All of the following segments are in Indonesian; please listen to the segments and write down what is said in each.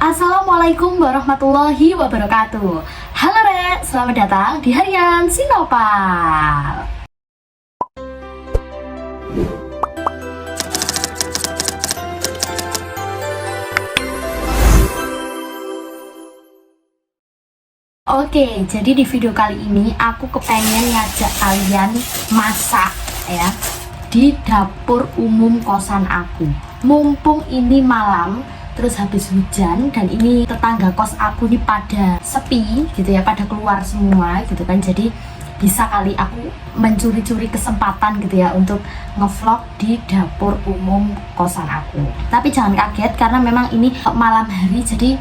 Assalamualaikum warahmatullahi wabarakatuh. Halo Rek, selamat datang di Harian Sinopal. Oke, jadi di video kali ini aku kepengen ngajak kalian masak ya di dapur umum kosan aku. Mumpung ini malam, terus habis hujan dan ini tetangga kos aku nih pada sepi gitu ya, pada keluar semua gitu kan. Jadi bisa kali aku mencuri-curi kesempatan gitu ya untuk ngevlog di dapur umum kosan aku. Tapi jangan kaget karena memang ini malam hari, jadi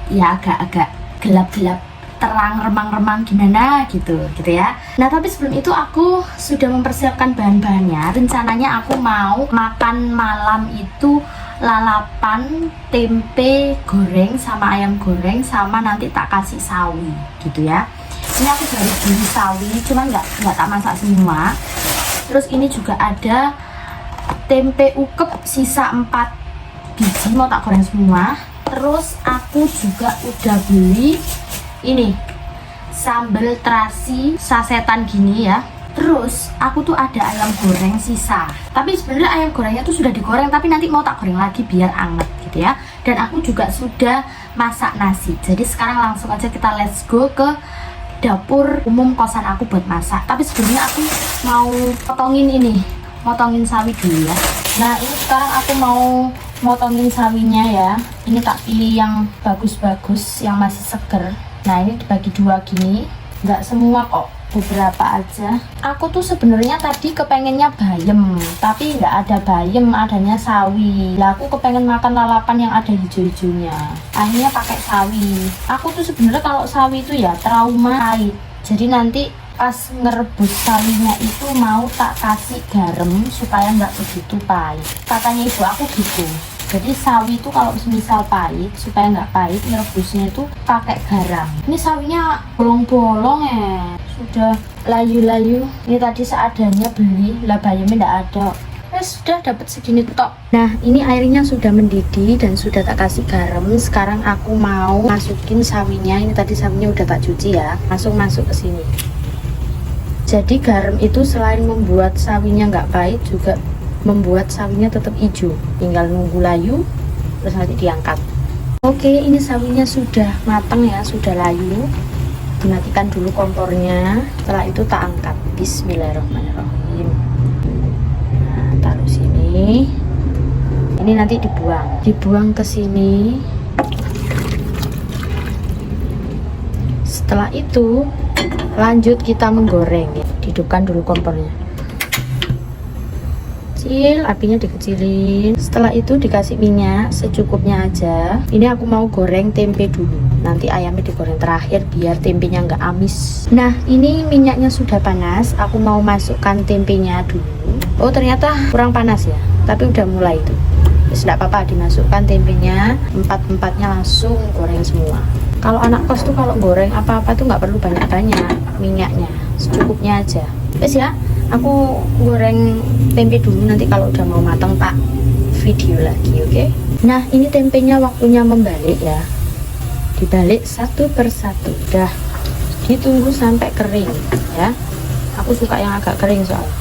ya agak-agak gelap-gelap, terang remang-remang gimana gitu ya. Nah tapi sebelum itu aku sudah mempersiapkan bahan-bahannya. Rencananya aku mau makan malam itu lalapan, tempe goreng sama ayam goreng, sama nanti tak kasih sawi gitu ya. Ini aku baru beli sawi, cuman nggak tak masak semua. Terus ini juga ada tempe ukep sisa 4 biji, mau tak goreng semua. Terus aku juga udah beli ini sambal terasi sasetan gini ya. Terus aku tuh ada ayam goreng sisa, tapi sebenarnya ayam gorengnya tuh sudah digoreng, tapi nanti mau tak goreng lagi biar anget gitu ya. Dan aku juga sudah masak nasi, jadi sekarang langsung aja kita let's go ke dapur umum kosan aku buat masak. Tapi sebelumnya aku mau motongin sawi dulu ya. Nah ini sekarang aku mau motongin sawinya ya. Ini tak pilih yang bagus-bagus, yang masih seger. Nah ini dibagi dua gini, nggak semua kok, beberapa aja. Aku tuh sebenarnya tadi kepengennya bayam, tapi nggak ada bayam, adanya sawi. Lah aku kepengen makan lalapan yang ada hijau-hijaunya, akhirnya pakai sawi. Aku tuh sebenarnya kalau sawi itu ya trauma pahit, jadi nanti pas ngerebus sawinya itu mau tak kasih garam supaya nggak begitu pahit, katanya ibu aku gitu. Jadi sawi itu kalau misal pahit, supaya nggak pahit ngerebusnya itu pakai garam. Ini sawinya bolong-bolong ya, sudah layu-layu. Ini tadi seadanya beli, lah bayamnya nggak ada. Sudah dapat segini tok. Nah ini airnya sudah mendidih dan sudah tak kasih garam. Sekarang aku mau masukin sawinya. Ini tadi sawinya udah tak cuci ya, langsung masuk ke sini. Jadi garam itu selain membuat sawinya nggak pahit, juga membuat sawinya tetap hijau. Tinggal nunggu layu terus nanti diangkat. Oke, ini sawinya sudah matang ya, sudah layu. Dimatikan dulu kompornya, setelah itu tak angkat. Bismillahirrahmanirrahim. Nah, taruh sini. Ini nanti dibuang ke sini. Setelah itu lanjut kita menggoreng. Hidupkan dulu kompornya, apinya dikecilin. Setelah itu dikasih minyak secukupnya aja. Ini aku mau goreng tempe dulu, nanti ayamnya digoreng terakhir biar tempenya nggak amis. Nah ini minyaknya sudah panas, aku mau masukkan tempenya dulu. Oh ternyata kurang panas ya, tapi udah mulai itu. Tidak apa-apa, dimasukkan tempenya, empatnya langsung goreng semua. Kalau anak kos tuh kalau goreng apa-apa tuh nggak perlu banyak-banyak minyaknya, secukupnya aja. Wes ya, aku goreng tempe dulu, nanti kalau udah mau matang tak video lagi, oke? Nah ini tempenya waktunya membalik ya, dibalik satu persatu. Dah ditunggu sampai kering ya, aku suka yang agak kering soalnya.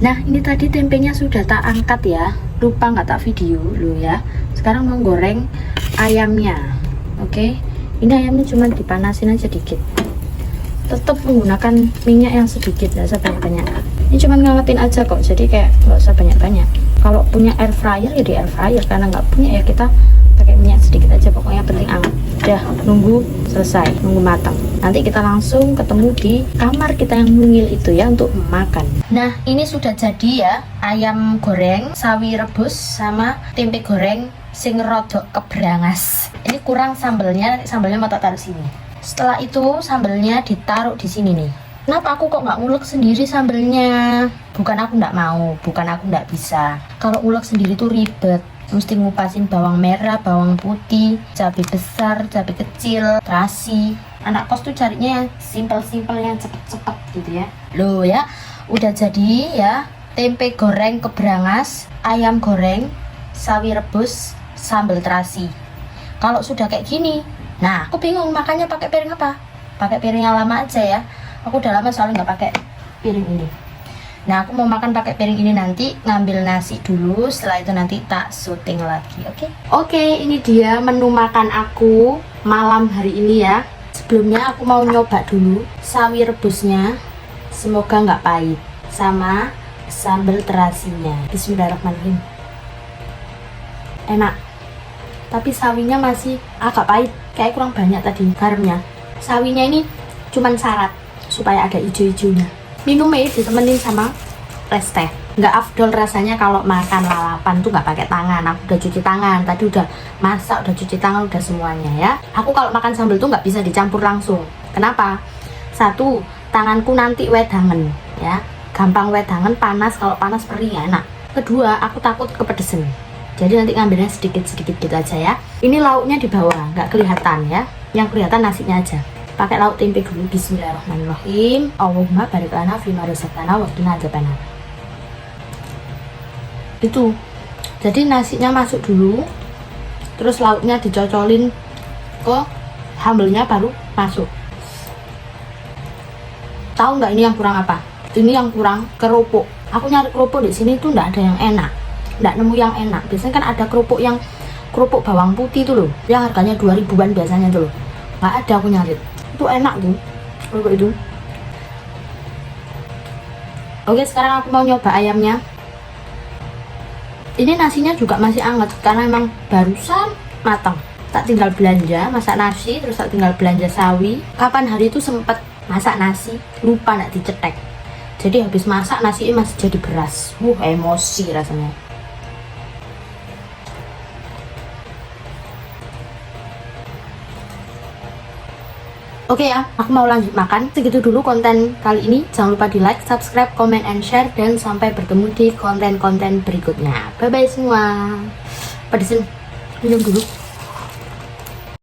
Nah ini tadi tempenya sudah tak angkat ya, lupa nggak tak video loh ya. Sekarang mau goreng ayamnya, oke? Ini ayamnya cuma dipanasin aja dikit, tetap menggunakan minyak yang sedikit, nggak usah banyak-banyak. Ini cuma ngangetin aja kok, jadi kayak nggak usah banyak-banyak. Kalau punya air fryer ya di air fryer, karena nggak punya ya kita pakai minyak sedikit aja, pokoknya penting anget. Udah nunggu selesai, nunggu matang. Nanti kita langsung ketemu di kamar kita yang mungil itu ya untuk makan. Nah ini sudah jadi ya, ayam goreng, sawi rebus, sama tempe goreng sing rodok kebrangas. Ini kurang sambelnya, nanti sambelnya mau tak taruh sini. Setelah itu sambelnya ditaruh di sini nih. Kenapa aku kok nggak ngulek sendiri sambelnya? Bukan aku nggak mau, bukan aku nggak bisa. Kalau ngulek sendiri tuh ribet, mesti ngupasin bawang merah, bawang putih, cabai besar, cabai kecil, terasi. Anak kos tuh carinya yang simpel-simpel, yang cepet-cepet gitu ya. Loh ya, udah jadi ya, tempe goreng kebrangas, ayam goreng, sawi rebus, sambal terasi. Kalau sudah kayak gini, nah aku bingung makannya pakai piring apa. Pakai piring yang lama aja ya. Aku udah lama soalnya nggak pakai piring ini. Nah aku mau makan pakai piring ini, nanti ngambil nasi dulu, setelah itu nanti tak syuting lagi. Oke, ini dia menu makan aku malam hari ini ya. Sebelumnya aku mau nyoba dulu sawi rebusnya, semoga nggak pahit, sama sambal terasinya. Bismillahirrahmanirrahim. Enak, tapi sawinya masih agak pahit, kayak kurang banyak tadi garamnya. Sawinya ini cuman syarat supaya ada hijau-hijaunya. Minumnya ditemenin sama es teh. Nggak afdol rasanya kalau makan lalapan tuh nggak pakai tangan. Aku udah cuci tangan, tadi udah masak, udah cuci tangan, udah semuanya ya. Aku kalau makan sambal tuh nggak bisa dicampur langsung. Kenapa? Satu, tanganku nanti wedangen ya, gampang wedangen, panas, kalau panas perih ya enak. Kedua, aku takut kepedesan, jadi nanti ngambilnya sedikit-sedikit gitu aja ya. Ini lauknya di bawah, nggak kelihatan ya, yang kelihatan nasinya aja. Pakai lauk tempe dulu. Bismillahirrahmanirrahim. Allahumma barik lana fima razaqtana wa qina adzabannar. Itu. Jadi nasinya masuk dulu, terus lauknya dicocolin ke sambelnya baru masuk. Tahu nggak ini yang kurang apa? Ini yang kurang kerupuk. Aku nyari kerupuk di sini tuh nggak ada yang enak, nggak nemu yang enak. Biasanya kan ada kerupuk yang kerupuk bawang putih tuh loh, yang harganya 2000-an biasanya tuh loh. Nggak ada aku nyari. Itu enak tuh kerupuk itu. Oke, sekarang aku mau nyoba ayamnya. Ini nasinya juga masih hangat karena emang barusan matang. Tak tinggal belanja masak nasi, terus tak tinggal belanja sawi. Kapan hari itu sempet masak nasi, lupa nak dicetek. Jadi habis masak nasi ini masih jadi beras. Emosi rasanya. Oke ya, aku mau lanjut makan. Segitu dulu konten kali ini. Jangan lupa di like, subscribe, comment, and share. Dan sampai bertemu di konten-konten berikutnya. Bye-bye semua. Pedesin, minum dulu.